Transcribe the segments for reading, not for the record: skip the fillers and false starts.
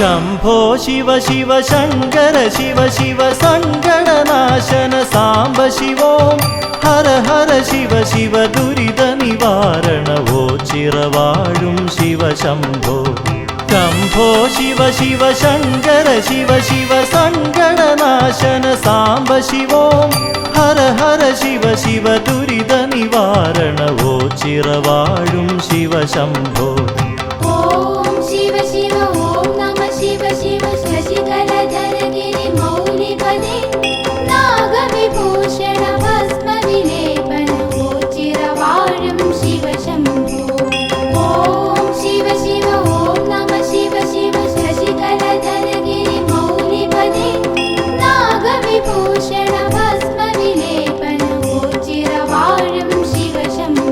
शम्भो शिव शिव शङ्कर शिव शिव सङ्कटनाशन साम्ब शिवों हर हर शिव शिव दुरित निवारण वो चिरवाळुं शिव शम्भो शम्भो शिव शिव शङ्कर शिव शिव सङ्कटनाशन साम्ब शिवों हर हर शिव शिव दुरित निवारण वो चिरवाळुं शिव शम्भो ॐ शिव शिव ॐ नमः शिव शिव शशिकलधर गिरि मौलिपदे नागविभूषण भस्म विलेपन वो चिरवाळुं शिव शम्भो ॐ शिव शिव ॐ नमः शिव शिव शशिकलधर गिरि मौलिपदे नागविभूषण भस्म विलेपन वो चिरवाळुं शिव शम्भो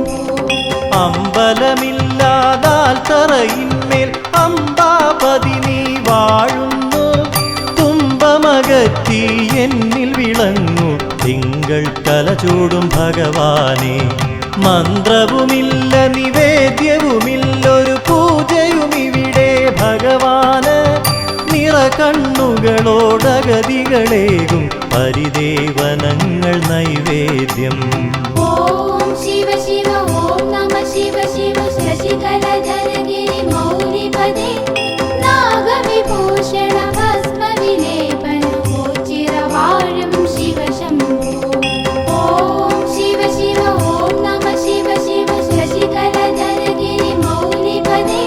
അമ്പലമില്ലാതാൽ തറയിന്മേൽ അംബാപതി നീ വാഴുന്നു തുമ്പമകറ്റി എന്നിൽ വിളങ്ങു തിങ്കൾ കലചൂടും ഭഗവാനെ മന്ത്രവുമില്ല നിവേദ്യവുമില്ലൊരു പൂജയുമിവിടെ ഭഗവാന് നിറകണ്ണുകളോടഗതികളേകും പരിദേവനങ്ങൾ നൈവേദ്യം ॐ शिव शिव ॐ नमः शिव शिव शशिकलधर गिरि मौलिपदे नागविभूषण भस्म विलेपन वो चिरवाळुं शिव शम्भो ॐ शिव शिव ॐ नमः शिव शिव शशिकलधर गिरि मौलिपदे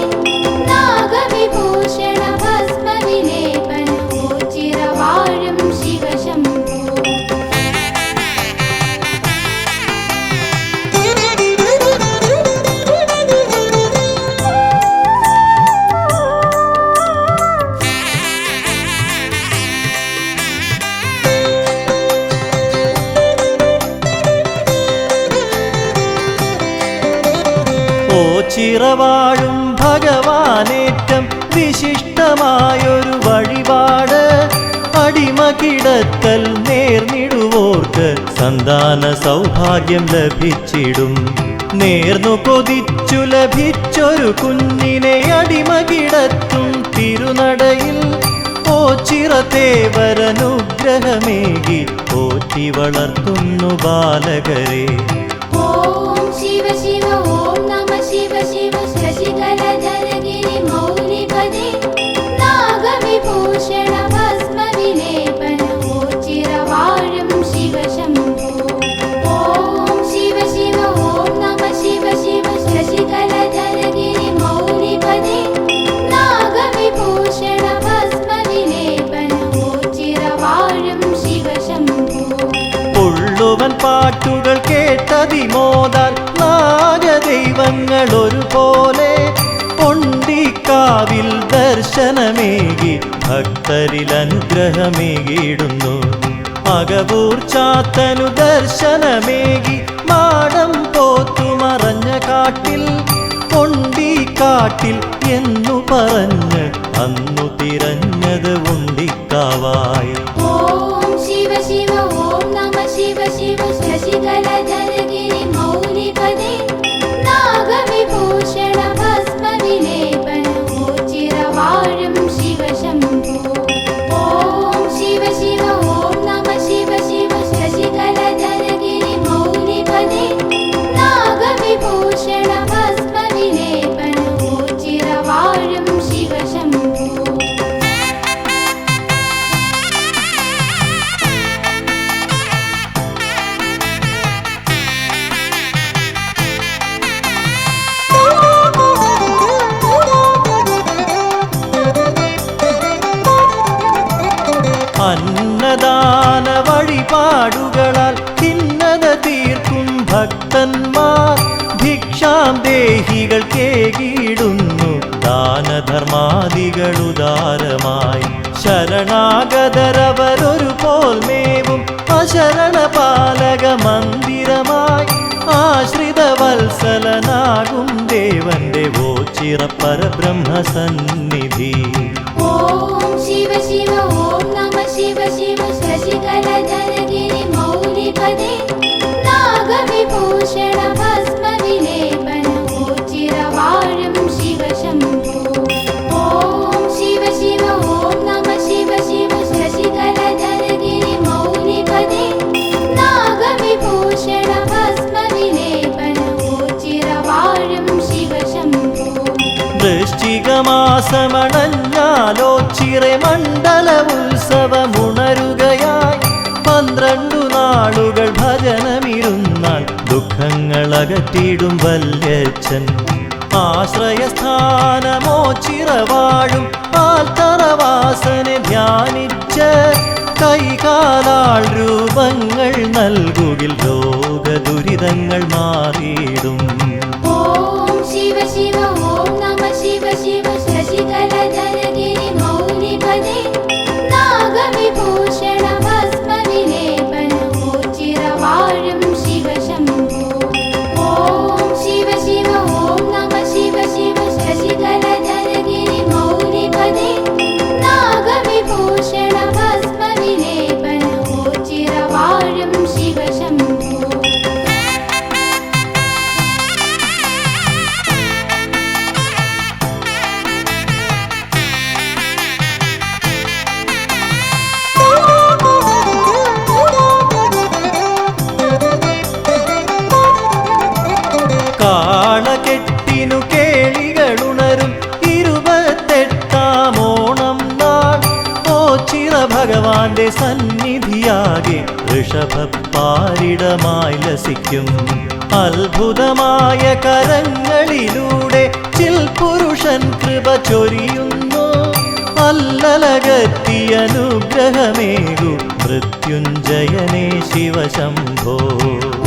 नागविभूषण भस्म विलेपन वो चिरवाळुं शिव शम्भो ചിറവാഴും ഭഗവാനേറ്റം വിശിഷ്ടമായൊരു വഴിപാട് അടിമകിടത്തൽ നേർന്നിടുവോർക്ക് സന്താന സൗഭാഗ്യം ലഭിച്ചിടും നേർന്നു കൊതിച്ചു ലഭിച്ചൊരു കുഞ്ഞിനെ അടിമകിടത്തും തിരുനടയിൽ ഓച്ചിറത്തേവരനുഗ്രഹമേകി പോറ്റി വളർത്തുന്നു ബാലകരെ ॐ शिव शिव ॐ नमः शिव शिव शशिकलधर गिरि मौलिपदे नागविभूषण भस्म विलेपन वो चिरवाळुं शिव शम्भो ॐ शिव शिव ॐ नमः शिव शिव शशिकलधर गिरि मौलिपदे नागविभूषण भस्म विलेपन वो चिरवाळुं शिव शम्भो ഉള്ളുവൻ പാട്ടുകൾ കേട്ടതിമോദാൽ നാഗദൈവങ്ങൾ ഒരുപോലെ പൊണ്ടിക്കാവിൽ ദർശനമേകി ഭക്തരിൽ അനുഗ്രഹമേകിയിടുന്നു അകവൂർ ചാത്തനു ദർശനമേകി മാടം പോത്തുമറഞ്ഞ കാട്ടിൽ പൊണ്ടിക്കാട്ടിൽ എന്നു പറഞ്ഞ് അന്നു തിരഞ്ഞത് ഉണ്ടിക്കാവായി ॐ शिव शिव ॐ नमः शिव शिव शशिकलधर गिरि मौलिपदे नागविभूषण भस्म विलेपन वो चिरवाळुं शिव शम्भो ॐ शिव शिव ॐ नमः शिव शिव शशिकलधर गिरि मौलिपदे नागविभूषण भस्म विलेपन वो चिरवाळुं शिव शम्भो അന്നദാന വഴിപാടുകളാൽ ഭിന്നത തീർക്കും ഭക്തന്മാർ ഭിക്ഷാം ദേഹികൾ കേകിടുന്നു ദാനധർമാദികളുദാരമായി ശരണാഗതരവരൊരു പോൽ മേവും അശരണ പാലക മന്ദിരമായി ആശ്രിത വത്സലനാകും ദേവന്റെ ഓച്ചിറ പരബ്രഹ്മസന്നിധി ॐ शिव शिव ॐ नमः शिव शिव शशिकलधर गिरि मौलिपदे नागविभूषण भस्म विलेपन वो चिरवाळुं शिव शम्भो ॐ शिव शिव മാസമണഞ്ഞാലോ ചിറമണ്ഡല ഉത്സവമുണരുകയായി 12 നാളുകൾ ഭജനമിരുന്നാൽ ദുഃഖങ്ങളകറ്റിടും വല്യച്ഛൻ ആശ്രയസ്ഥാനമോ ചിറവാഴും ആൽത്തറവാസനെ ധ്യാനിച്ച് കൈകാലാൾ രൂപങ്ങൾ നൽകുകിൽ രോഗദുരിതങ്ങൾ മാറിയിടും. ഓം ശിവ ശിവ ഓം നമ ശിവ ശിവ ശശികലധരഗിരി മൗലിപദേ നാഗവിഭൂഷണ ഭസ്മവിലേപനമോച്ചിരവാഴും ശിവ ശംഭോ. ഓം ശിവ ശിവ ഓം നമ ശിവ ശിവ ശശികലധരഗിരി മൗലിപദേ നാഗവിഭൂഷണ ഭസ്മവിലേപനമോച്ചിരവാഴും ശിവ ശംഭോ. കാളകെട്ടിനു കേളികളുണരും 28-ാം ഓണം നാൾ ഓച്ചിറ ഭഗവാന്റെ സന്നിധിയാകെ ഋഷഭപ്പാരിടമായി ലസിക്കും. അത്ഭുതമായ കരങ്ങളിലൂടെ ചിൽപുരുഷൻ കൃപ ചൊരിയുന്നു. അല്ലലകത്തി അനുഗ്രഹമേകു മൃത്യുഞ്ജയനേ ശിവശംഭോ.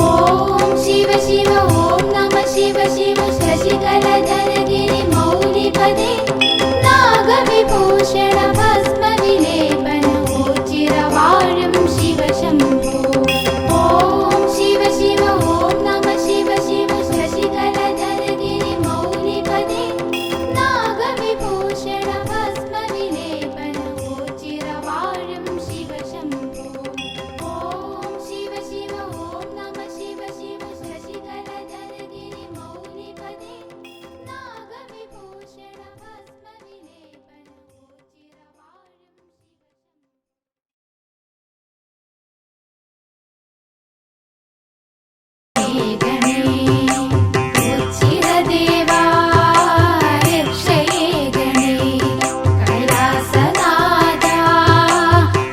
ഓം ശിവ ശിവ ഓം നമ ശിവ ശിവ ശശികലധരഗിരി മൗലിപദേ നാഗവിഭൂഷണ ഭസ്മവിലേപനമോച്ചിരവാഴും ശിവ ശംഭോ. ഓം ശിവ ശിവ ഓം നമ ശിവ ശിവ ശശികലധരഗിരി മൗലിപദേ നാഗവിഭൂഷണ ഭസ്മവിലേപനമോച്ചിരവാഴും ശിവ ശംഭോ. ഓം ശിവ ശിവ ഓം നമ ശിവ ശിവ ശശികലധരഗിരി മൗലിപദേ നാഗവിഭൂഷണ ഭസ്മവിലേപനമോച്ചിരവാഴും ഉച്ചിരദേവാ രക്ഷയേ ഗണേ കൈലാസനാഥാ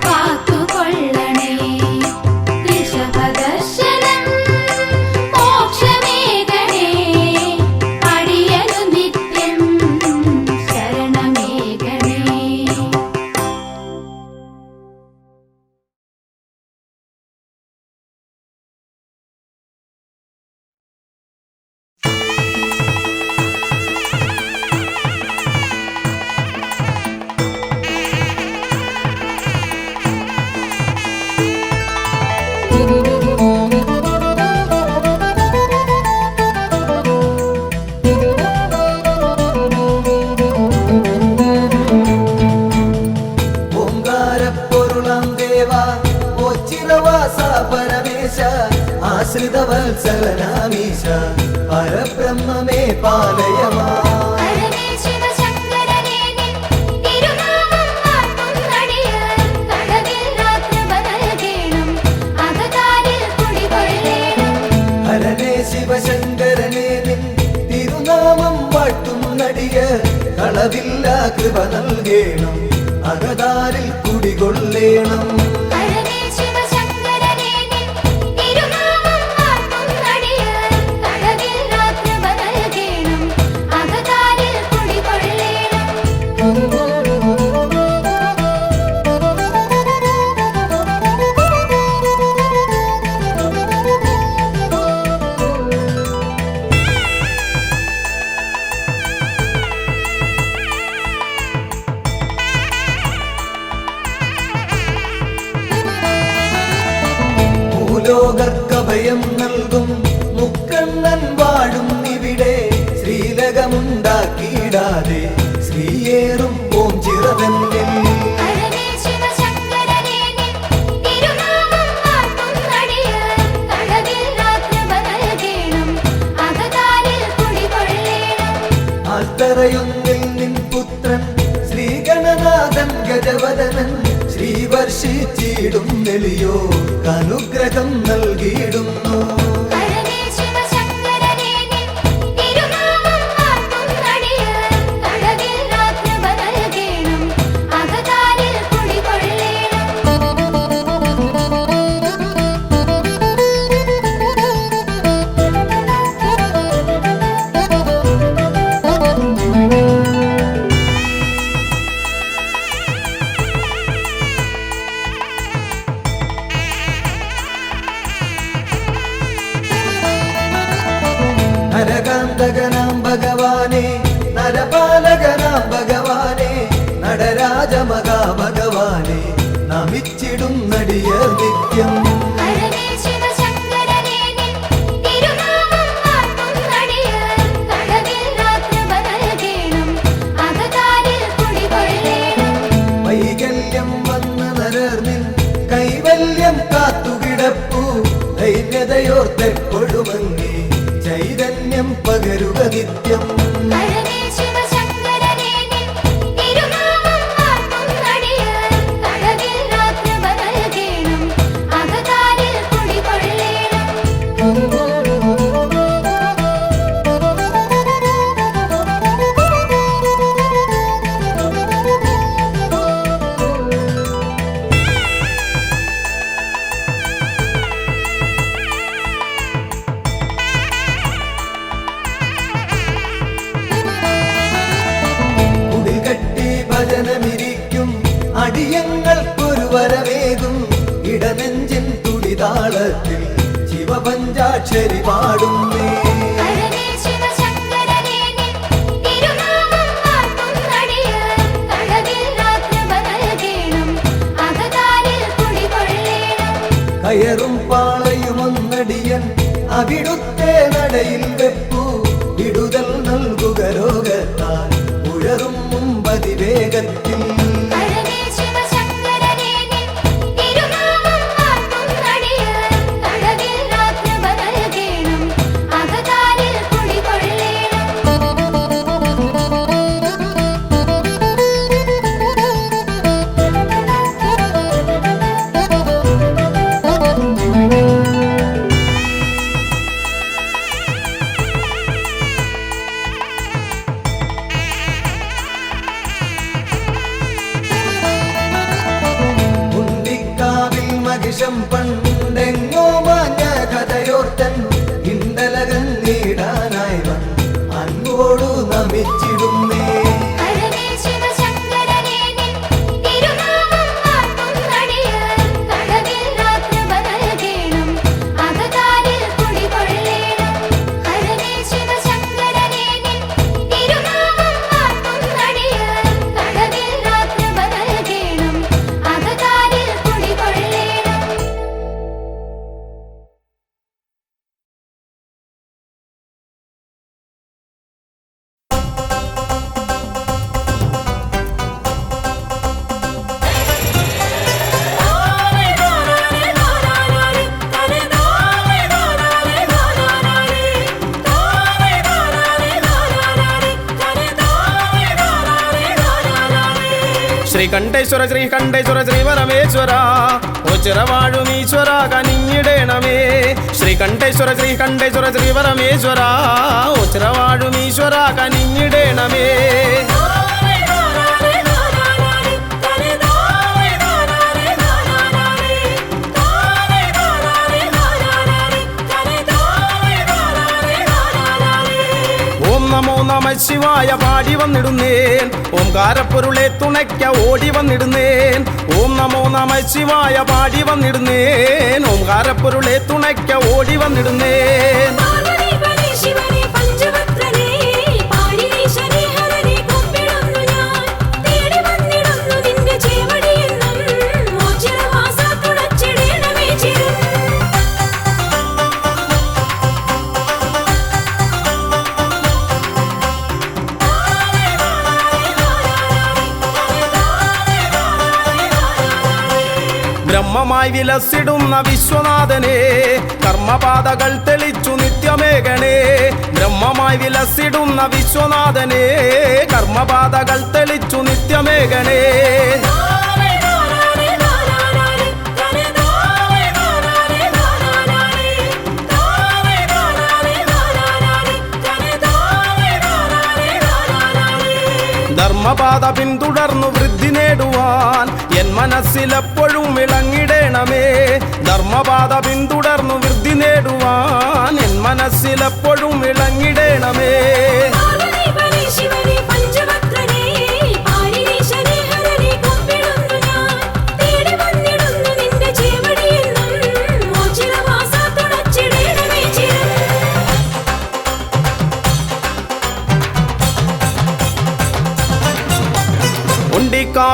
കാത്തുകൊള്ളണേ ഋഷഭദർശനം മോക്ഷമേ ഗണേ അടിയനു നിത്യം ശരണമേ ഗണേ. ഓംകാരപ്പൊരുളാം ദേവാ ഓച്ചിറവാസ പരമേശ ആശ്രിതവത്സലനാമീശ പരബ്രഹ്മമേ പാലയമാ. ഹരനേ ശിവശങ്കരനേ നിൻ തിരുനാമം വാഴ്ത്തുന്നടിയാർ കടവില്ലാത്ത നൽകേണം അകതാരിൽ കുടികൊള്ളേണം. ഹരനേ ശിവശങ്കരനേ നിൻ തിരുനാമം വാഴ്ത്തുന്നടിയ കളവില്ല കൃപ നൽകേണം അകതാരിൽ കുടികൊള്ളേണം. ഹരനേ ശിവശങ്കരനേ നിൻ തിരുനാമം വാഴ്ത്തുന്നടിയാർ കടവില്ലാത്ത നൽകേണം അകതാരിൽ കുടികൊള്ളേണം. ഭൂലോകർക്കഭയം നൽകും മുക്കണ്ണൻ വാഴും ഇവിടെ ശ്രീലകമുണ്ടാക്കിയിടാതെ ശ്രീയേറും ഓം ചിറതന്നിൽ. ഹരനേ ശിവശങ്കരനേ നിൻ തിരുനാമം വാഴ്ത്തുന്നടിയാർ കടവില്ലാത്ത നൽകേണം അകതാരിൽ കുടികൊള്ളേണം. ആൽത്തറയൊന്നിൽ നിൻ പുത്രൻ ശ്രീഗണനാഥൻ ഗജവദനൻ ശ്രീവർഷിച്ചിടും നെളിയോ അനുഗ്രഹം നൽകിയിടുന്നു. ഹരനേ ശിവശങ്കരനേ നിൻ തിരുനാമം വാഴ്ത്തുന്നടിയാർ കടവില്ലാത്ത നരകാന്തകനാം ഭഗവാനെ നരപാലകനാം ഭഗവാനെ നടരാജമകാഭഗവാനെ നമിച്ചിടും നടിയർ നിത്യം. ഹരനേ ശിവശങ്കരനേ നിൻ തിരുനാമം വാഴ്ത്തുന്നടിയർ കടവിൽ രാത്രിപ നൽകേണം അകതാരിൽ കുടികൊള്ളേണം. വൈകല്യം വന്ന് നരർന്നിൻ കൈവല്യം കാത്തുകിടപ്പു ദൈന്യതയോർത്തെക്കൊഴുമങ്ങി ചൈതന്യം പകരുക നിത്യം. ഹരനേ ശിവശങ്കരനേ നിൻ തിരുനാമം വാഴ്ത്തുന്നടിയർ കടവിൽ രാത്രിപ നൽകേണം അകതാരിൽ കുടികൊള്ളേണം. കുടികട്ടി ഭജനമിരിക്കും അടിയങ്ങൾക്കൊരു വരവേകും ഇടനെഞ്ചിൻ തുടിതാളത്തിൽ ശിവപഞ്ചാക്ഷരി പാടുന്നേ. ഹരനേ ശിവശങ്കരനേ നിൻ തിരുനാമം വാഴ്ത്തുന്നടിയർ കടവിൽ രാത്രിപ നൽകേണം അകതാരിൽ കുടികൊള്ളേണം. കയറും പാളയുമൊന്നടിയൻ അവിടുത്തെ നടയിൽ വെപ്പു വിടുതൽ നൽകുക രോഗത്താൽ ഉഴറും മുമ്പതിവേഗത്തിൽ. ഹരനേ ശിവശങ്കരനേ നിൻ തിരുനാമം വാഴ്ത്തുന്നടിയർ കടവിൽ രാത്രിപ നൽകേണം അകതാരിൽ കുടികൊള്ളേണം. മുണ്ടിക്കാവിൽ മഹിഷം പണ്ടെങ്ങോ മാഞ്ഞ കഥയോർത്തൻ ഇണ്ടലകന്നീടാനായി വന്ന് അൻപോടു നമിച്ചിടുന്നേ. ഹരനേ ശിവശങ്കരനേ നിൻ തിരുനാമം വാഴ്ത്തുന്നടിയർ കടവിൽ രാത്രിപ നൽകേണം അകതാരിൽ കുടികൊള്ളേണം. ഹരനേ ശിവശങ്കരനേ നിൻ തിരുനാമം വാഴ്ത്തുന്നടിയർ കടവിൽ രാത്രിപ നൽകേണം അകതാരിൽ കുടികൊള്ളേണം. ശ്രീകണ്ഠേശ്വര ശ്രീകണ്ഠേശ്വര ശ്രീപരമേശ്വര ഒച്ചിറവാഴുമീശ്വര കനിഞ്ഞിടേണമേ. ശ്രീകണ്ഠേശ്വര ശ്രീകണ്ഠേശ്വര ശ്രീപരമേശ്വര ഒച്ചിറവാഴുമീശ്വര കനിഞ്ഞിടേണമേ. ഓം നമോ നമ ശിവായ പാടി വന്നിടുന്നേൻ ഓംകാരപ്പൊരുളെ തുണയ്ക്ക ഓടി വന്നിടുന്നേൻ. ഓം നമോ നമ ശിവായ പാടി വന്നിടുന്നേൻ ഓംകാരപ്പൊരുളെ തുണയ്ക്ക ഓടി വന്നിടുന്നേൻ. ബ്രഹ്മമായി വിലസിടുന്ന വിശ്വനാഥനെ കർമ്മപാതകൾ തെളിച്ചു നിത്യമേകണേ. ബ്രഹ്മമായി വിലസിടുന്ന വിശ്വനാഥനെ കർമ്മപാതകൾ തെളിച്ചു നിത്യമേകണേ. ധർമ്മപാത പിന്തുടർന്നു വൃദ്ധി നേടുവാൻ എൻ മനസ്സിലെപ്പോഴും വിളങ്ങിടേണമേ. ധർമ്മപാത പിന്തുടർന്നു വൃദ്ധി നേടുവാൻ എൻ മനസ്സിലെപ്പോഴും വിളങ്ങിടേണമേ.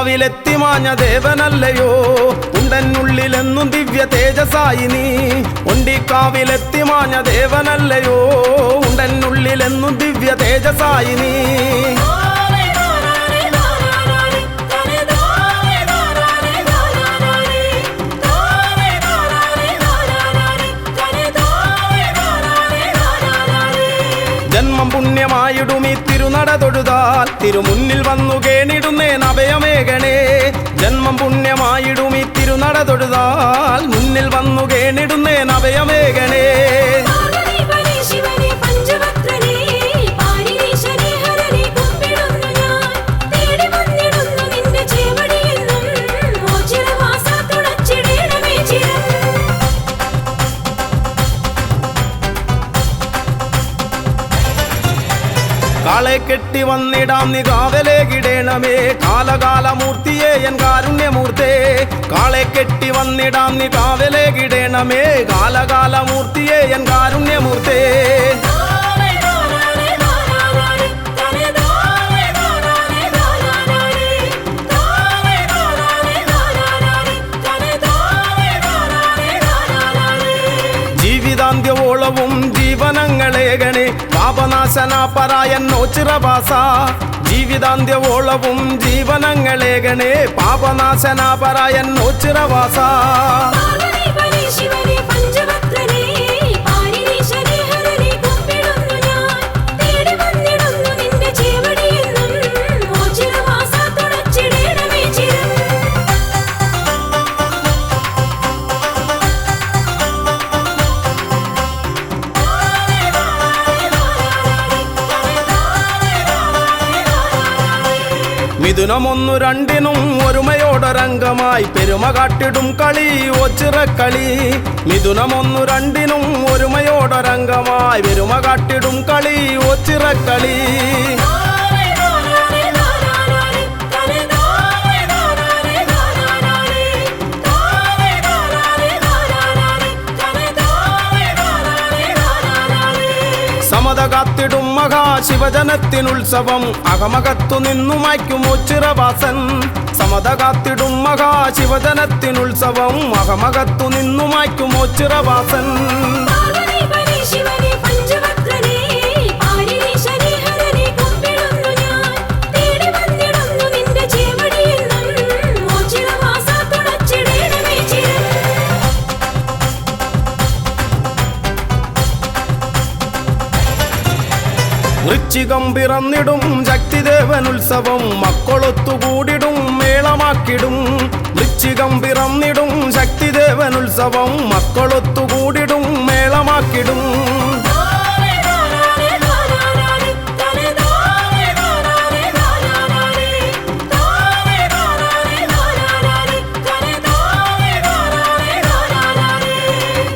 ഉണ്ടിക്കാവിലെത്തി മാഞ്ഞ ദേവനല്ലയോ ഉണ്ടെന്നുള്ളിലെന്നും ദിവ്യ തേജസായി നീ ഉണ്ടിക്കാവിലെത്തി മാഞ്ഞ ദേവനല്ലയോ ഉണ്ടെന്നുള്ളിലെന്നും ദിവ്യ തേജസായി നീ ജന്മം പുണ്യമായിടും ഈ തിരുനട തൊഴുതാൽ തിരുമുന്നിൽ വന്നു കേണിടുന്നേൻ അഭയമേകണേ ജന്മം പുണ്യമായിടും ഈ തിരുനട തൊഴുതാൽ മുന്നിൽ വന്നു കേണിടുന്നേൻ അഭയമേകണേ കാളെ കെട്ടി വന്നിടാം നീ കാവലേകിടേണമേ കാലകാലമൂർത്തിയെ എൻ കാരുണ്യമൂർത്തേ കാളെ കെട്ടി വന്നിടാം നീ കാവലേകിടേണമേ കാലകാലമൂർത്തിയെ എൻ കാരുണ്യമൂർത്തേ ജീവിതാന്ത്യവോളവും ജീവനങ്ങളേകണേ പാപനാശന പരായന്നോ ചിറവാസ ജീവിതാന്ത്യവോളവും ജീവനങ്ങളേകണേ പാപനാശന പരായന്നോ ചിറവാസ മിഥുനമൊന്നു രണ്ടിനും ഒരുമയോടൊരംഗമായി പെരുമ കാട്ടിടും കളി ഒച്ചിറക്കളി മിഥുനമൊന്നു രണ്ടിനും ഒരുമയോടൊരംഗമായി പെരുമ കാട്ടിടും കളി ഒച്ചിറക്കളി സമത കാത്തിടും മഹാശിവജനത്തിനുത്സവം അകമകത്തു നിന്നു മായ്ക്കും ഒച്ചിറവാസൻ സമത കാത്തിടും മഹാശിവജനത്തിനുത്സവം അകമകത്തു നിന്നു മായ്ക്കും ഒച്ചിറവാസൻ വൃശ്ചികം പിറന്നിടും ശക്തിദേവനുത്സവം മക്കളൊത്തുകൂടിടും മേളമാക്കിടും വൃശ്ചികം പിറന്നിടും ശക്തിദേവനുത്സവം മക്കളൊത്തുകൂടിടും മേളമാക്കിടും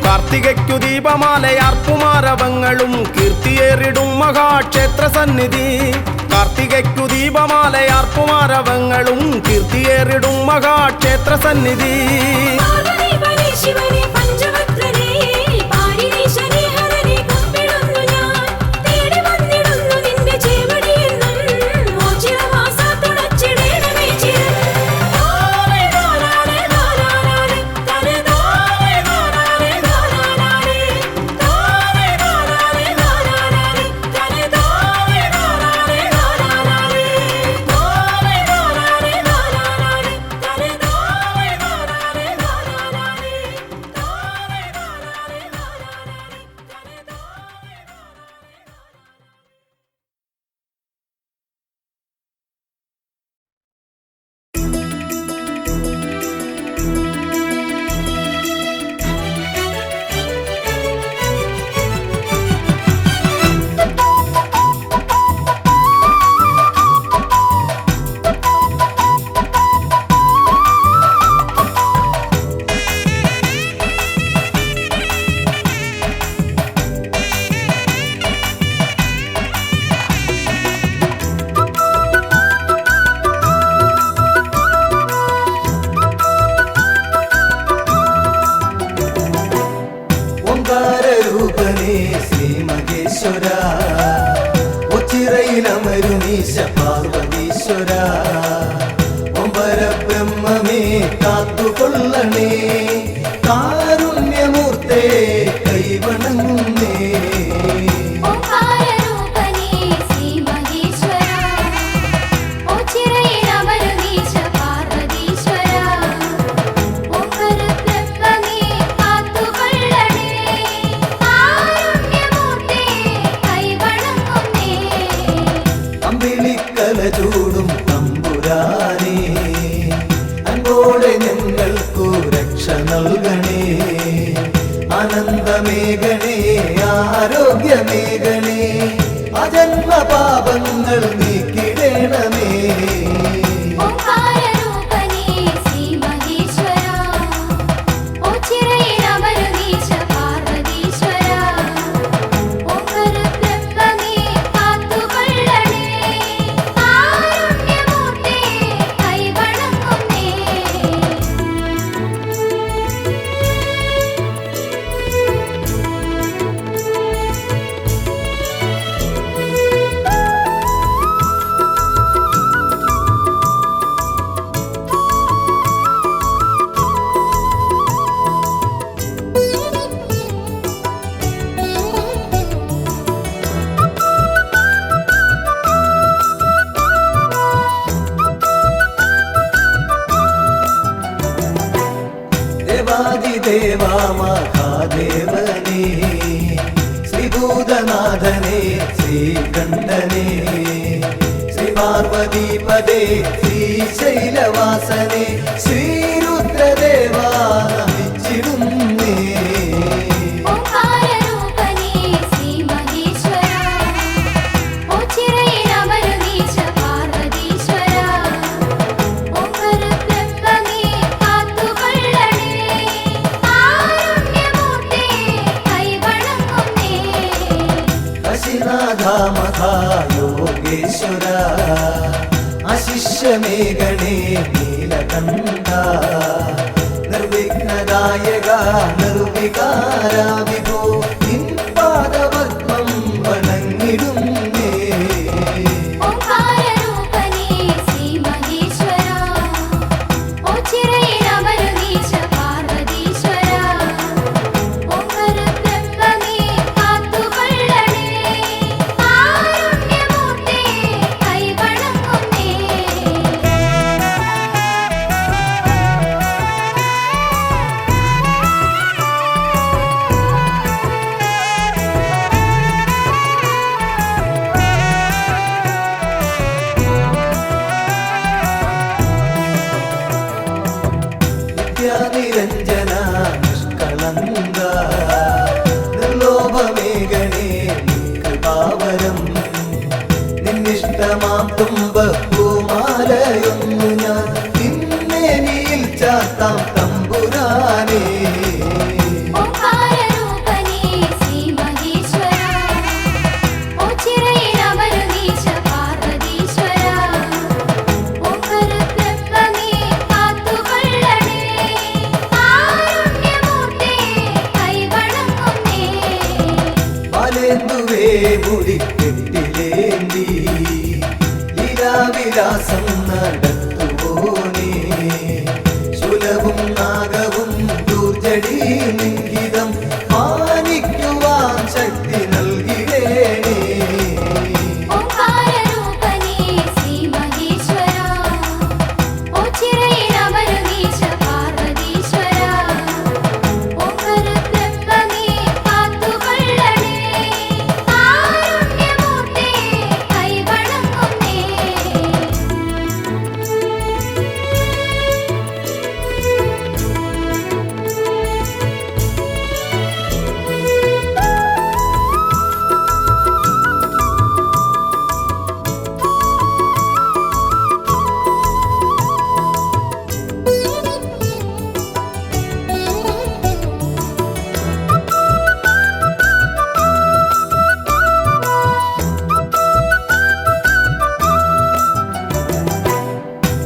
കാർത്തികയ്ക്കു ദീപമാലയാർപ്പുമാരവങ്ങളും കീർത്തിയേറിടും മഹാക്ഷേത്ര സന്നിധി കാർത്തികയ്ക്കു ദീപമാലയാർപ്പുമാരവങ്ങളും കീർത്തിയേറിടും മഹാക്ഷേത്ര സന്നിധി ഒച്ചിറയിലമരുനീശ പാർവതീശ്വര ഒമ്പര കരുണമരുളണേ കാരുണ്യമൂർത്തേ കൈവണങ്ങുന്നേ ഓംകാരരൂപനേ ശ്രീ മഹേശ്വര ഓച്ചിറയിലമരുന്നീശ പാർവതീശ്വര ഓംകരുബ്രഹ്മമേ കാത്തുകൊള്ളണേ കാരുണ്യമൂർത്തേ കൈവണങ്ങുന്നേ അമ്പിളിക്കല ചൂടും തമ്പുരാനേ അൻപോടെ ഞങ്ങൾക്കു രക്ഷ നൽകണേ ആനന്ദമേഘണേ ആരോഗ്യമേഘണേ അജന്മ പാപങ്ങൾ നീക്കിടേണമേ ഓംകാരരൂപനേ ശ്രീ മഹേശ്വര ഓച്ചിറയിലമരുന്നീശ പാർവതീശ്വര ഓംകരുബ്രഹ്മമേ കാത്തുകൊള്ളണേ കാരുണ്യമൂർത്തേ കൈവണങ്ങുന്നേ ദേവാദിദേവാ മഹാദേവനേ ശ്രീഭൂതനാഥനേ ശ്രീകണ്ഠനേ ശ്രീപാർവതീപദേ ശ്രീശൈലവാസനേ ശ്രീരുദ്രദേവാ നമിച്ചിടുന്നേ ഓംകാരരൂപനേ ശ്രീ മഹേശ്വര ഓച്ചിറയിലമരുന്നീശ പാർവതീശ്വര ഓംകരുബ്രഹ്മമേ കാത്തുകൊള്ളണേ കാരുണ്യമൂർത്തേ കൈവണങ്ങുന്നേ കാശിനാഥ മഹായോഗേശ്വര അശിഷ്യമേഘണേ നീലകണ്ഠ നിർവിഘ്നദായക നിർവികാര വിഭോ നിൻ പാദപത്മം വണങ്ങിടുന്നേ ഓംകാരരൂപനേ ശ്രീ മഹേശ്വര ഓച്ചിറയിലമരുന്നീശ പാർവതീശ്വര ഓംകരുബ്രഹ്മമേ കാത്തുകൊള്ളണേ കാരുണ്യമൂർത്തേ കൈവണങ്ങുന്നേ നിത്യാനിരഞ്ജന നിഷ്കളങ്ക നിർലോഭമേഘണേ കൃപാവരം നിന്നിഷ്ടമാം തുമ്പപ്പൂമാലയൊന്നു ഞാൻ നിന്നേനിയിൽ ചാത്താം തമ്പുരാനേ ഓംകാരരൂപനേ ശ്രീ മഹേശ്വര ഓച്ചിറയിലമരുന്നീശ പാർവതീശ്വര ഓംകരുബ്രഹ്മമേ കാത്തുകൊള്ളണേ കാരുണ്യമൂർത്തേ കൈവണങ്ങുന്നേ പാലേന്തുവേ മുടിക്കെട്ടിലേന്തി ലീലാവിലാസം നടത്തുവോനേ ശൂലവും നാഗവും ദൂർജടി ലിംഗിതം മാനിക്കുവാൻ ശക്തി നൽകിടേണേ ഓംകാരരൂപനേ ശ്രീ മഹേശ്വര ഓച്ചിറയിലമരുന്നീശ പാർവതീശ്വര ഓംകരുബ്രഹ്മമേ കാത്തുകൊള്ളണേ കാരുണ്യമൂർത്തേ കൈവണങ്ങുന്നേ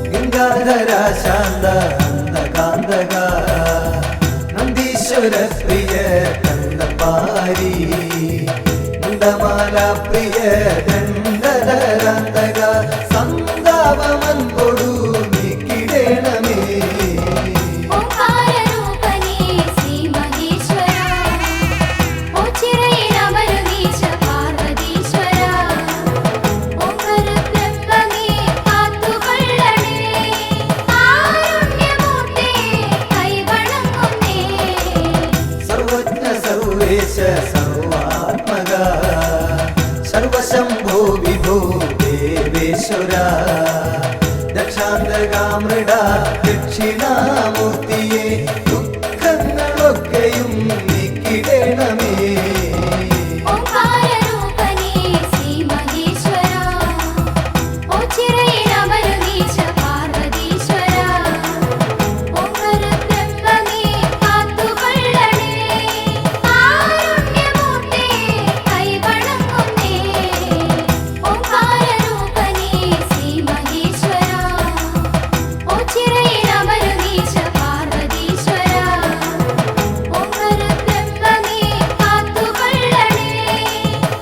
ഗംഗാധര ശാന്ത അന്തകാന്തക നന്ദീശ്വര പ്രിയ കണ്ടപാരി ഗന്ധമാല പ്രിയ ദണ്ഡധരാന്തക സന്താപമൻ കൊടു നീക്കിടേണമേ ഓംകാര സർവേശ്വര ദക്ഷാന്തകാമൃഡ ദക്ഷിണാമൂർത്തിയെ ദുഃഖങ്ങളൊക്കെയും നീക്കിടണമേ ഓംകാരരൂപനേ ശ്രീ മഹേശ്വര ഓച്ചിറയിലമരുന്നീശ പാർവതീശ്വര ഓംകാരബ്രഹ്മമേ കാത്തുകൊള്ളണേ കാരുണ്യമൂർത്തേ കൈവണങ്ങുന്നേ ഓംകാരരൂപനേ ശ്രീ മഹേശ്വര ഓച്ചിറയിലമരുന്നീശ പാർവതീശ്വര ഓംകാരബ്രഹ്മമേ കാത്തുകൊള്ളണേ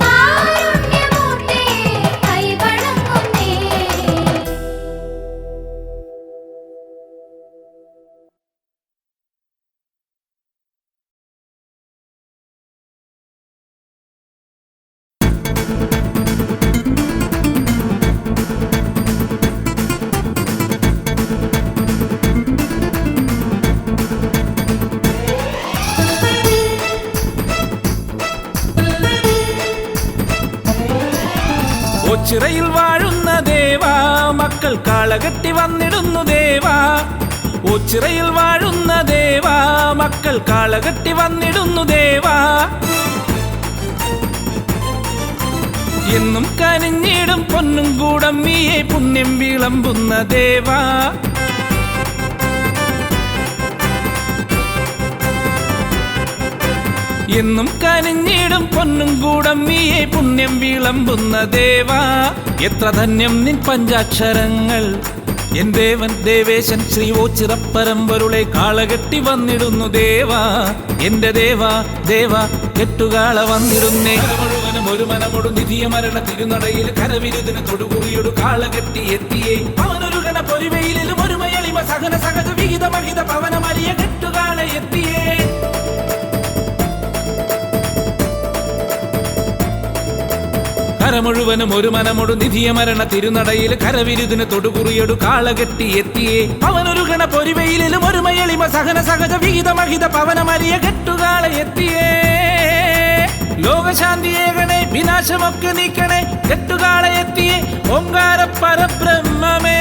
കാരുണ്യമൂർത്തേ കൈവണങ്ങുന്നേ ഓച്ചിറയിൽ വാഴുന്ന ദേവാ മക്കൾ കാളകെട്ടി വന്നിടുന്നു ദേവാ ഓച്ചിറയിൽ വാഴുന്ന ദേവാ മക്കൾ കാളകെട്ടി വന്നിടുന്നു ദേവാ എന്നും കനിഞ്ഞിടും പൊന്നും കൂടമ്മിയെ പുണ്യം വിളമ്പുന്ന ദേവാ എന്നും കനിഞ്ഞിടും പൊന്നും കൂടമ്മിയെ പുണ്യം വിളമ്പുന്ന ദേവാ എത്ര ധന്യം നിൻ പഞ്ചാക്ഷരങ്ങൾ എൻ ദേവൻ ദേവേശൻ ശ്രീ ഓച്ചിറപ്പരമ്പരുളെ കാളകെട്ടി വന്നിടുന്നു ദേവാ എന്റെ ദേവാ ദേവാ കെട്ടുകാള വന്നിടുന്നേ മുഴുവനും ഒരു മനമൊടു നിധിയ മരണ തിരുനടയിൽ കരവിരുതിന് തൊടുകുറിയൊടു കാളകെട്ടി എത്തിയേ അവനൊരു ഗണ പൊരിവയിലും ഒരു മയളിമ സഹന സഹജ വിഹിത മഹിത പവനമരിയ കെട്ടുകാള എത്തിയേ കരമുഴുവനും ഒരു മനമൊടു നിധിയ മരണ തിരുനടയിൽ കരവിരുതിന് തൊടുകുറിയൊടു കാളകെട്ടി എത്തിയേ അവനൊരു ഗണ പൊരിവയിലും ഒരു മയളിമ സഹന സഹജ വിഹിത മഹിത പവനമരിയ കെട്ടുകാള എത്തിയേ ലോകശാന്തിയേകണേ വിനാശമൊക്കെ നീക്കണേ കെട്ടുകാള എത്തിയേ ഓംകാര പരബ്രഹ്മമേ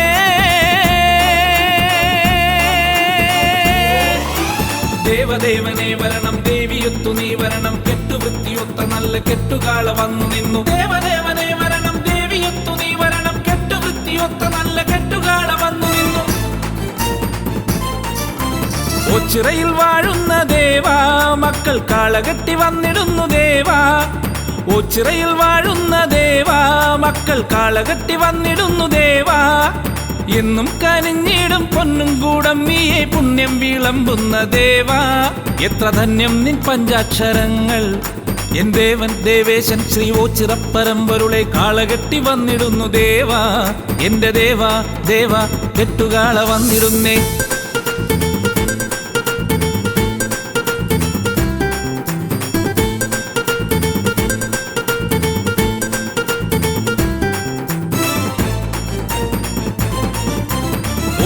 ദേവദേവനെ വരണം ദേവിയൊത്തു നീ വരണം കെട്ടുവൃത്തിയൊത്ത നല്ല കെട്ടുകാള വന്നു നിന്നു ദേവദേവനെ വരണം ദേവിയൊത്തു നീ വരണം കെട്ടുവൃത്തിയൊത്ത നല്ല കെട്ടുകാള വന്നു നിന്നു ഓച്ചിറയിൽ വാഴുന്ന ദേവാ മക്കൾ കാളകെട്ടി വന്നിടുന്നു ദേവാ ഓച്ചിറയിൽ വാഴുന്ന ദേവാ മക്കൾ കാളകെട്ടി വന്നിടുന്നു ദേവാ എന്നും കനിഞ്ഞിടും പൊന്നും കൂടമ്മിയെ പുണ്യം വിളമ്പുന്ന ദേവാ എത്ര ധന്യം നിൻ പഞ്ചാക്ഷരങ്ങൾ എൻ ദേവൻ ദേവേശൻ ശ്രീ ഓച്ചിറപ്പരമ്പരുളെ കാളകെട്ടി വന്നിടുന്നു ദേവാ എന്റെ ദേവാ ദേവാ കെട്ടുകാള വന്നിടുന്നേ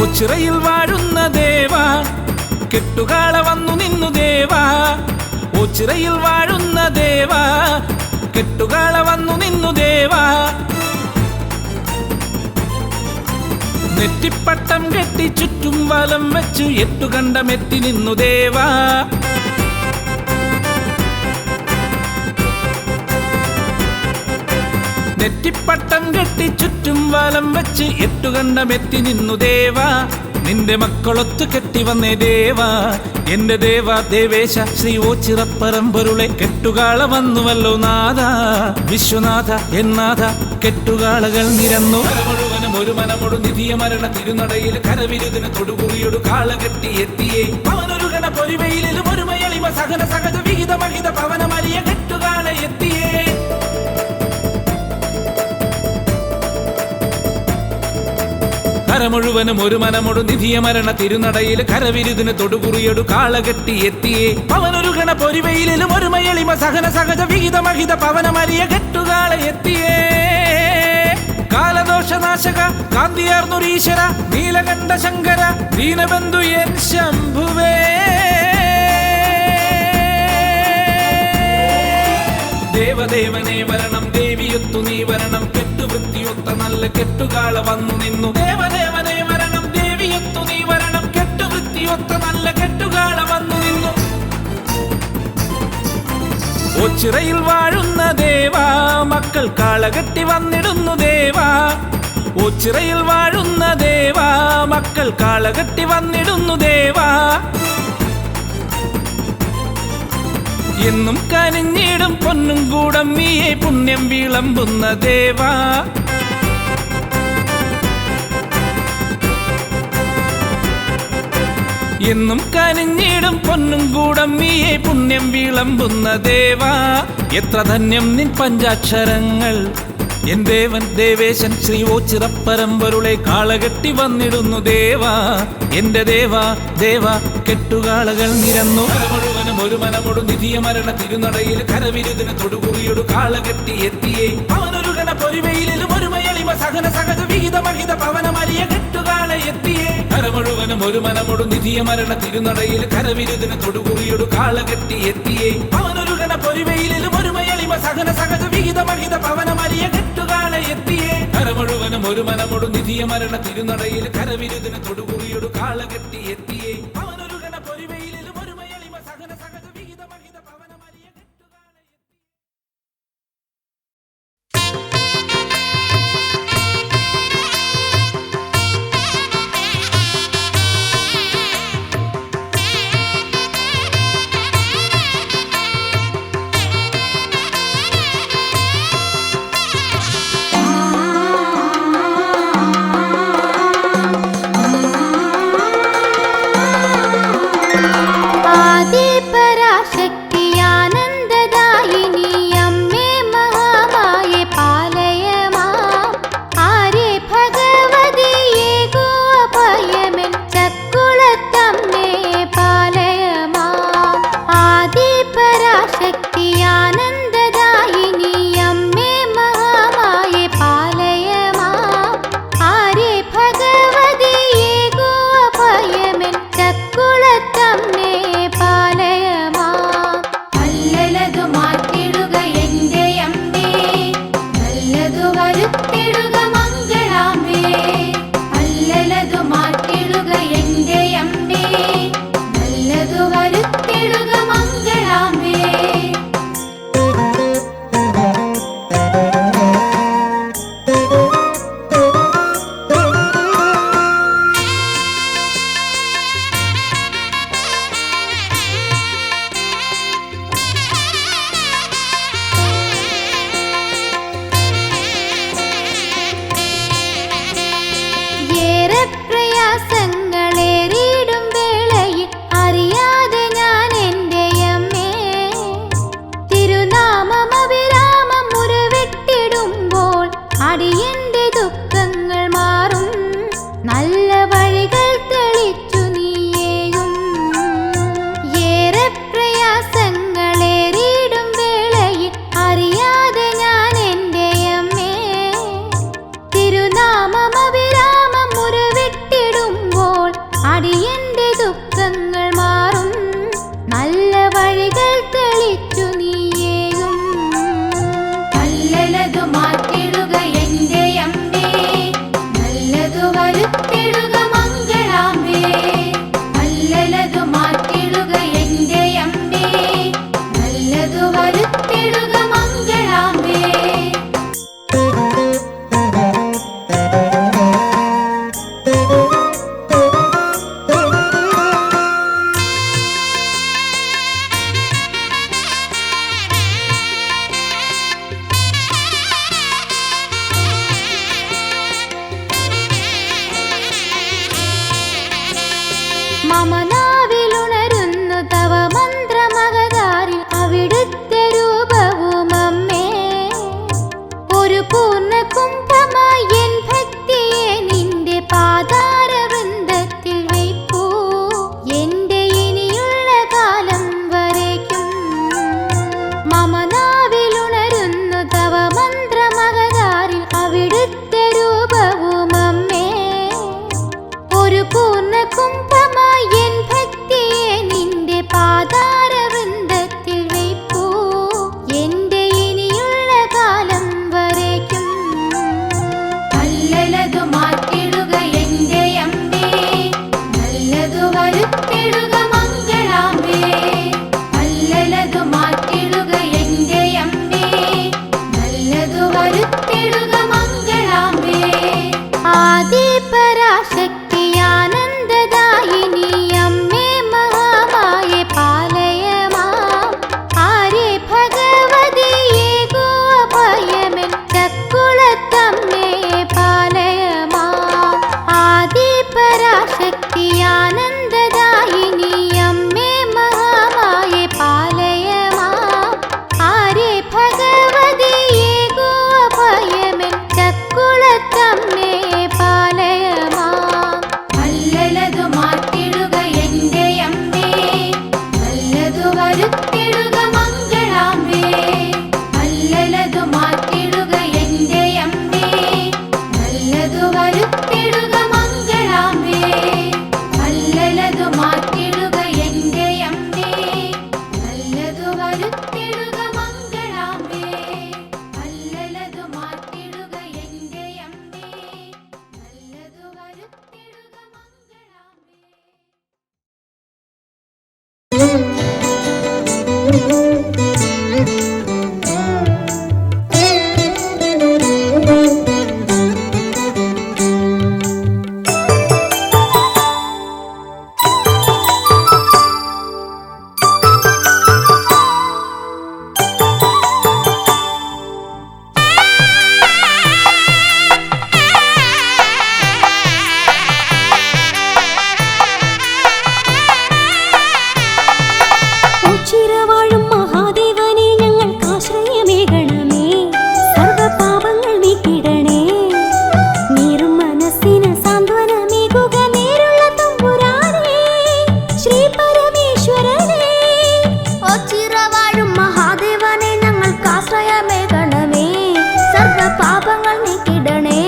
ഓച്ചിറയിൽ വാഴുന്ന ദേവാ കെട്ടുകാള വന്നു നിന്നു ദേവാ ഓച്ചിറയിൽ വാഴുന്ന ദേവാ കെട്ടുകാള വന്നു നിന്നു ദേവാ നെറ്റിപ്പട്ടം കെട്ടി ചുറ്റും വലം വെച്ചു എട്ടുകണ്ടമെത്തി നിന്നു ദേവാ നെറ്റിപ്പട്ടം കെട്ടി ചുറ്റും വലം വെച്ച് എട്ടുകണ്ടമെത്തി നിന്നു ദേവാ നിന്റെ മക്കളൊത്തു കെട്ടി വന്നേ ദേവാ എന്റെ ദേവാ ദേവേശ ശ്രീ ഓച്ചിറപ്പരമ്പരുളെ കെട്ടുകാള വന്നുവല്ലോ നാഥ വിശ്വനാഥ എന്നാഥ കെട്ടുകാളകൾ നിരന്നു മുഴുവനും ഒരു മനമൊടു നിധിയ മരണ തിരുനടയിൽ കരവിരുതിന് തൊടുകുറിയൊടു കാളകെട്ടി എത്തിയേ അവനൊരു ഗണ പൊരിവയിലും ഒരു മയളിമ സഹന സഹജ വിഹിത മഹിത പവനമരിയ കെട്ടുകാള എത്തിയേ കരമുഴുവനും ഒരു മനമൊടു നിധിയ മരണ തിരുനടയിൽ കരവിരുതിന് തൊടുകുറിയൊടു കാളകെട്ടി എത്തിയേ അവനൊരു ഗണ പൊരിവയിലും ഒരു മയളിമ സഹന സഹജ വിഹിത മഹിത പവനമരിയ കെട്ടുകാള എത്തിയേ കാലദോഷനാശക കാന്തിയാർന്നുരീശ്വര നീലകണ്ഠ ശങ്കര ദീനബന്ധു എൻ ശംഭുവേ ദേവദേവനെ വരണം, ദേവിയൊത്തു നീ വരണം, കെട്ടുവൃത്തിയൊത്ത നല്ല കെട്ടുകാള വന്നു നിന്നു. ദേവദേവനെ വരണം, ദേവിയൊത്തു നീ വരണം, കെട്ടുവൃത്തിയൊത്ത നല്ല കെട്ടുകാള വന്നു നിന്നു. ഓച്ചിറയിൽ വാഴുന്ന ദേവാ, മക്കൾ കാളകെട്ടി വന്നിടുന്നു ദേവാ. ഓച്ചിറയിൽ വാഴുന്ന ദേവാ, മക്കൾ കാളകെട്ടി വന്നിടുന്നു ദേവാ. എന്നും കനിഞ്ഞിടും പൊന്നും കൂടം നീയെ പുണ്യം വിളമ്പുന്ന ദേവാ. എന്നും കനിഞ്ഞിടും പൊന്നും കൂടം നീയെ പുണ്യം വിളമ്പുന്ന ദേവാ. എത്ര ധന്യം നിൻ പഞ്ചാക്ഷരങ്ങൾ, എൻ ദേവൻ ദേവേശൻ ശ്രീ ഓച്ചിറപ്പരമ്പൊരുളെ കാളകെട്ടി വന്നിടുന്നു ദേവാ. എന്റെ ദേവാ ദേവാ കെട്ടുകാളകൾ നിരന്നു. മുഴുവനും ഒരു മനമൊടു നിധിയ മരണ തിരുനടയിൽ കരവിരുതിന് തൊടുകുറിയൊടു കാളകെട്ടി എത്തിയേ. അവനൊരു ഗണ പൊരുമയിലും ഒരുമയളിമ സഹന സഹജ വിഹിത മഹിത പവനമലിയ കെട്ടുകാള എത്തിയേ. കരമുഴുവനും ഒരു മനമൊടു നിധിയ മരണ തിരുനടയിൽ കരവിരുതിന് തൊടുകുറിയൊടു കാളകെട്ടി എത്തിയേ. അവനൊരു ഗണ പൊരുമയിലും ഒരുമയളിമ സഹന സഹജ വിഹിത മഹിത പവനമലിയ കെട്ടുകാള എത്തിയേ. കരമുഴുവനും ഒരു മനമൊടു നിധിയ മരണ തിരുനടയിൽ കരവിരുതിന് തൊടുകുറിയൊടു കാളകെട്ടി എത്തിയേ. അവനൊരു ഗണ പൊരുമയിലും ഒരുമയളിമ സഹന സഹജ വിഹിത മഹിത പവനമലിയ കെട്ടുകാള പാതാരവൃന്ദത്തിൽ വയ്പ്പൂ എന്റെ കാശ്രയമേകണമേ സർവ പാപങ്ങൾ നീക്കിടണേ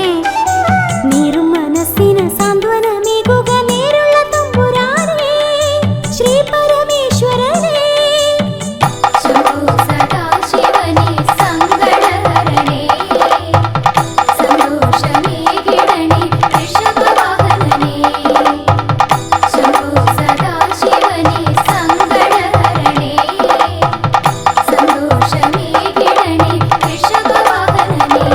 നീറും മനസ്സിന് സാന്ത്വനമേകുക നേരുള്ള തമ്പുരാനേ ശ്രീ പരമേശ്വരനേ ശംഭോ സദാശിവനേ സങ്കടഹരണേ സന്തോഷമേകിടണേ ഋഷഭവാഹനനേ ശംഭോ സദാശിവനേ സങ്കടഹരണേ സന്തോഷമേകിടണേ ഋഷഭവാഹനനേ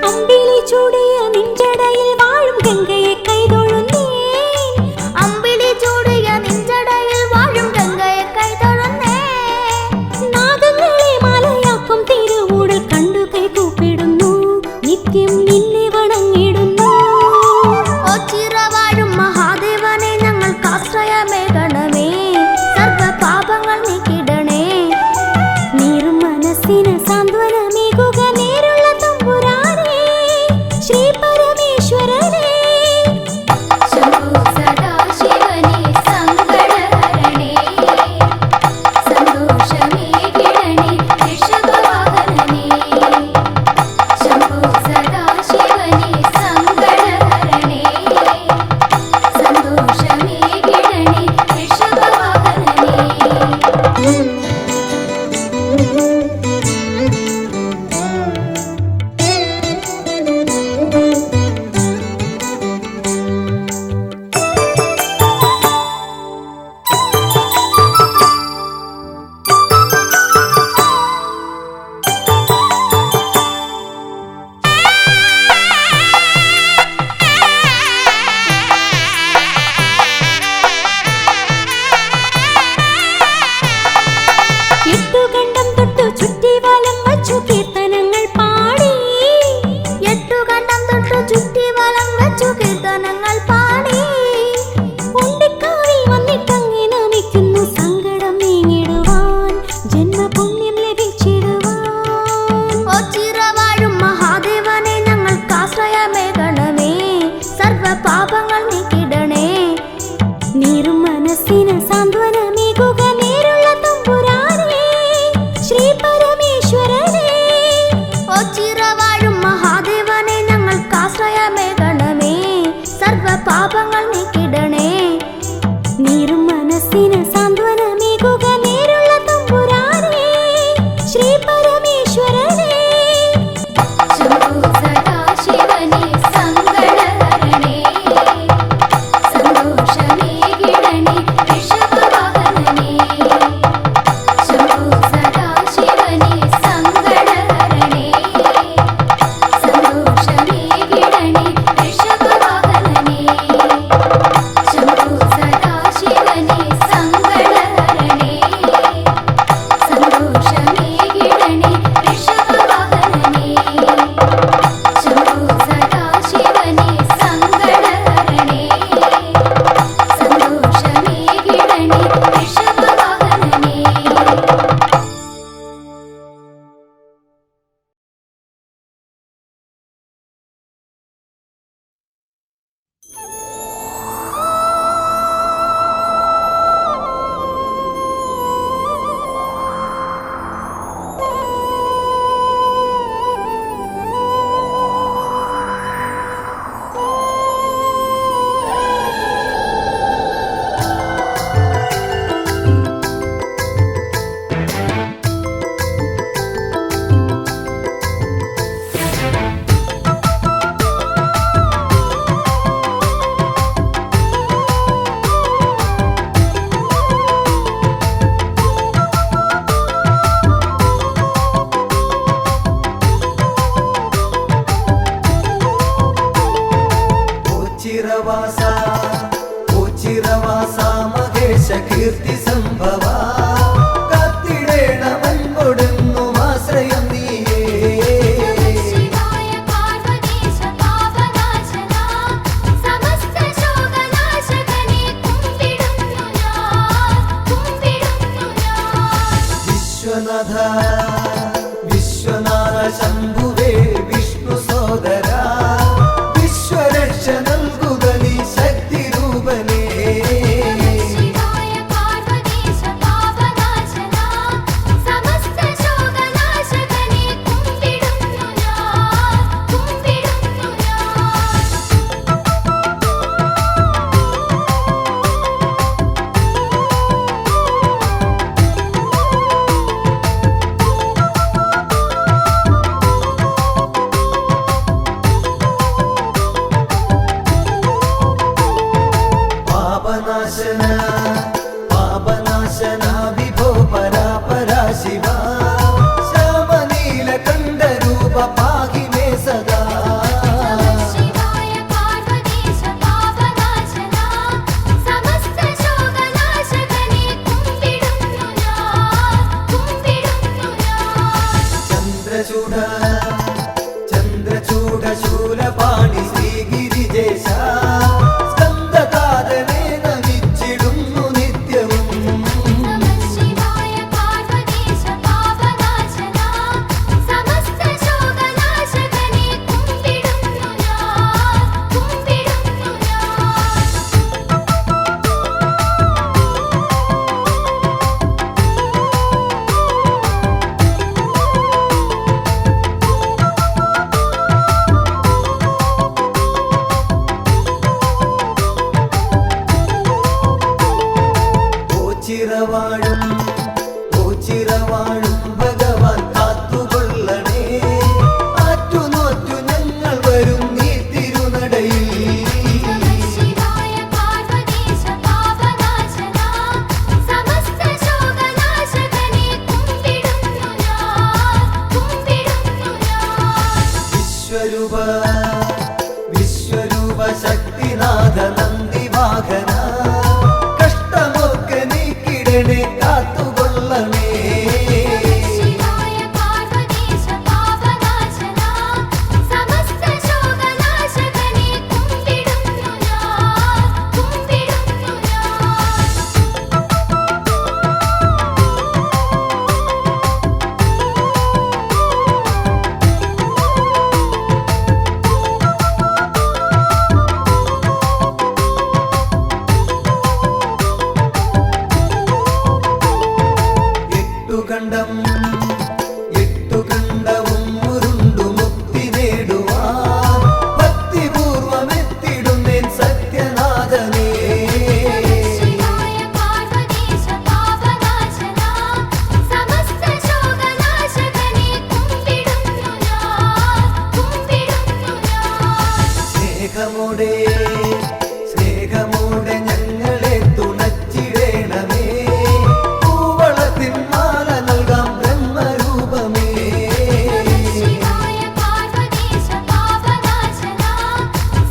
അമ്പിളി ചൂടിയ നിഞ്ചടയിൽ വാഴും ഗംഗയെ കൈതൊഴുന്നേ അമ്പിളി ചൂടിയ നിഞ്ചടയിൽ വാഴും ഗംഗയെ കൈതൊഴുന്നേ നാഗങ്ങളെ മാലയാക്കും തിരുവൂടൽ കണ്ടു കൈകൂപ്പിടുന്നു നിത്യം നിന്നെ വണങ്ങിടുന്നു ഒച്ചിറവാഴും മഹാദേവനെ ഞങ്ങൾക്ക് ആശ്രയമേകണമേ സർവ പാപങ്ങൾ നീക്കിടണേ നീറും മനസ്സിന് സാന്ത്വനമേകുക നേരുള്ള തമ്പുരാനേ ശ്രീ പരമേശ്വരനേ ശംഭോ സദാശിവനേ സങ്കടഹരണേ സന്തോഷമേകിടണേ ഋഷഭവാഹനനേ ശംഭോ സദാശിവനേ സങ്കടഹരണേ സന്തോഷമേകിടണേ മഹാമഹേശ കീർത്തി സംഭവ കാത്തിടേണമെൻകൊടുന്നും ആശ്രയം നീയേ. ശിവായ പാർവതീശ പാപനാശന സമസ്ത ശോകനാശകനെ കുമ്പിടുന്നു ഞാൻ. വിശ്വനാഥ വിശ്വനാഥ ശംഭുവേ വിഷ്ണു സോദര വിശ്വരക്ഷ നൽകുക നീ ശക്തി രൂപനേ. ശിവായ പാർവതീശ പാപനാശന സമസ്ത ശോകനാശകനെ കുമ്പിടുന്നു ഞാൻ. പാപനാശന പാപനാശന വിഭോ പരാപരാ ശിവ ശ്യാമനീല കണ്ഠരൂപ പാഹി മേ സദാ. ശിവായ പാർവതീശ പാപനാശന സമസ്ത ശോകനാശകനെ കുമ്പിടുന്നു ഞാൻ. ചന്ദ്രചൂഡ ചന്ദ്രചൂഡ ശൂലപാണി ശ്രീഗിരിജേശ സ്കന്ദതാതനെ നമിച്ചിടുന്നു നിത്യവും. ശിവായ പാർവതീശ പാപനാശന സമസ്ത ശോകനാശകനെ കുമ്പിടുന്നു ഞാൻ. ഓച്ചിറവാഴും ഭഗവാൻ കാത്തുകൊള്ളണേ. ആറ്റുനോറ്റു ഞങ്ങൾ വരും നീ തിരുനടയിൽ. ശിവായ പാർവതീശ പാപനാശന സമസ്ത ശോകനാശകനെ കുമ്പിടുന്നു ഞാൻ. വിശ്വരൂപ വിശ്വരൂപ ശക്തിനാഥ നന്ദി വാഹന കഷ്ടമൊക്കെ നീക്കിടണേ കാത്തുകൊള്ളണേ. ശിവായ പാർവതീശ പാപനാശന സമസ്ത ശോകനാശകനെ കുമ്പിടുന്നു ഞാൻ. എട്ടുകണ്ടവും ഉരുണ്ടു മുക്തി നേടുവാൻ ഭക്തിപൂർവമെത്തിടുന്നേൻ സത്യനാഥനേ. ശിവായ പാർവതീശ പാപനാശന സമസ്ത ശോകനാശകനെ കുമ്പിടുന്നു ഞാൻ. സ്നേഹമോടെ സ്നേഹമോടെ ഞങ്ങളെ തുണച്ചിടേണമേ. പൂവളത്തിൻ മാല നൽകാം ബ്രഹ്മരൂപമേ. ശിവായ പാർവതീശ പാപനാശന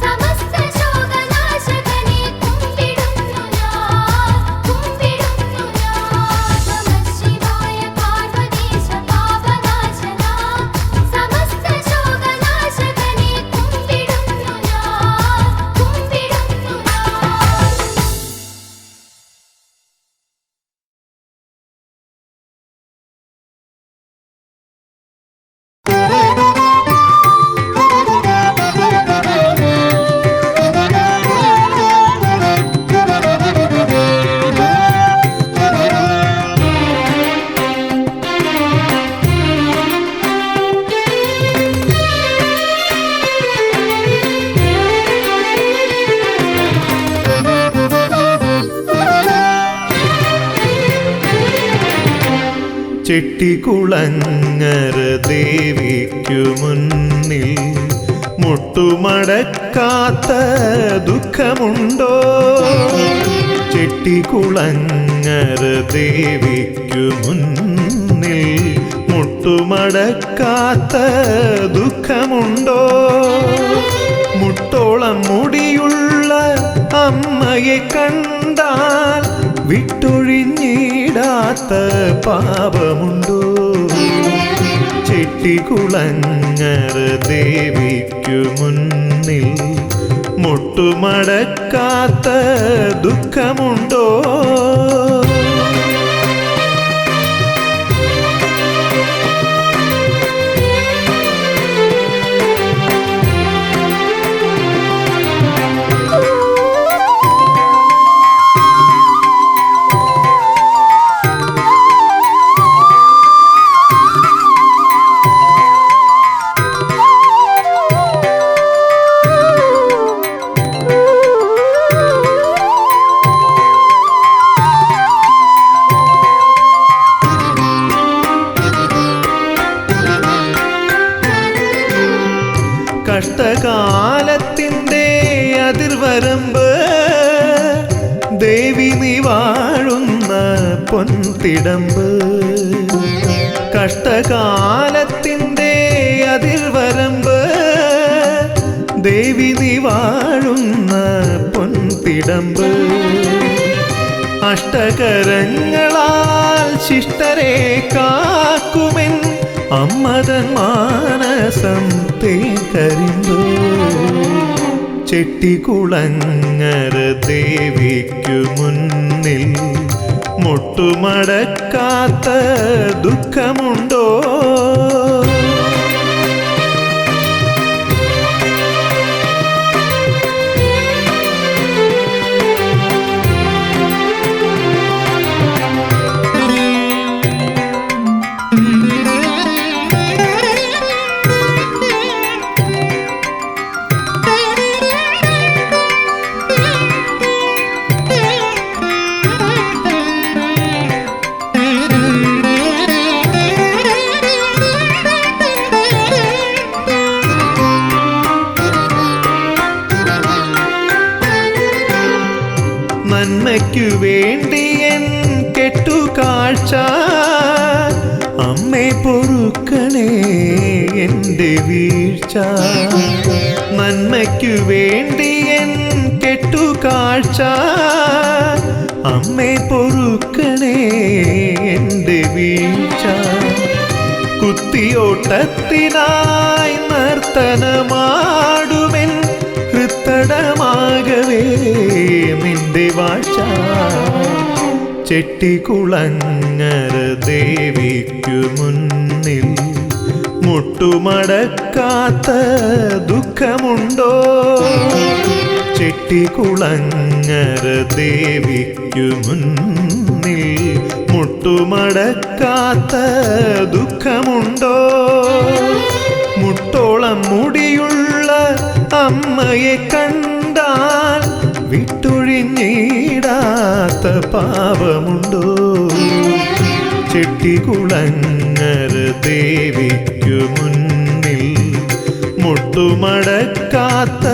സമസ്ത ശോകനാശകനെ കുമ്പിടുന്നു ഞാൻ. ശിവായ പാർവതീശ പാപനാശന സമസ്ത ശോകനാശകനെ കുമ്പിടുന്നു ചെട്ടിക്കുളങ്ങര ദേവിക്കു മുന്നിൽ മുട്ടുമടക്കാത്ത ദുഃഖമുണ്ടോ? ചെട്ടിക്കുളങ്ങര ദേവിക്കു മുന്നിൽ മുട്ടുമടക്കാത്ത ദുഃഖമുണ്ടോ? മുട്ടോളം മുടിയുള്ള അമ്മയെ കണ്ട കണ്ടാൽ വിട്ടൊഴിഞ്ഞിടാത്ത പാപമുണ്ടോ? ചെട്ടികുളങ്ങര ദേവിക്കു മുന്നിൽ മുട്ടുമടക്കാത്ത ദുഃഖമുണ്ടോ? കഷ്ടകാലത്തിൻ്റെ അതിർവരമ്പ് ദേവി നീ വാഴുന്ന പൊൻതിടമ്പ്. കഷ്ടകാലത്തിൻ്റെ അതിർവരമ്പ് ദേവി നീ വാഴുന്ന പൊൻതിടമ്പ്. അഷ്ടകരങ്ങളാൽ ശിഷ്ടരെ കാക്കുമെൻ അമ്മതൻ മാനസം തേക്കരിമ്പ്. ചെട്ടികുളങ്ങര ദേവിക്കു മുന്നിൽ മുട്ടുമടക്കാത്ത ദുഃഖമുണ്ടോ? നന്മയ്ക്കു വേണ്ടി എൻ കെട്ടുകാഴ്ച അമ്മേ പൊറുക്കണേ എൻ്റെ വീഴ്ച. നന്മയ്ക്കു വേണ്ടി എൻ കെട്ടുകാഴ്ച അമ്മേ പൊറുക്കണേ എൻ്റെ വീഴ്ച. കുത്തിയോട്ടത്തിനായി നർത്തനമാടുമെൻ ഹൃത്തടമാകവേ നിന്റെ വാഴ്ച. ചെട്ടികുളങ്ങര ദേവിക്കു മുന്നിൽ മുട്ടുമടക്കാത്ത ദുഃഖമുണ്ടോ? ചെട്ടികുളങ്ങര ദേവിക്കു മുന്നിൽ മുട്ടുമടക്കാത്ത ദുഃഖമുണ്ടോ? മുട്ടോളം മുടിയുള്ള അമ്മയെ കണ്ടാൽ വിട്ടൊഴിഞ്ഞിടാത്ത പാപമുണ്ടോ? ചെട്ടികുളങ്ങര ദേവിക്കു മുന്നിൽ മുട്ടുമടക്കാത്ത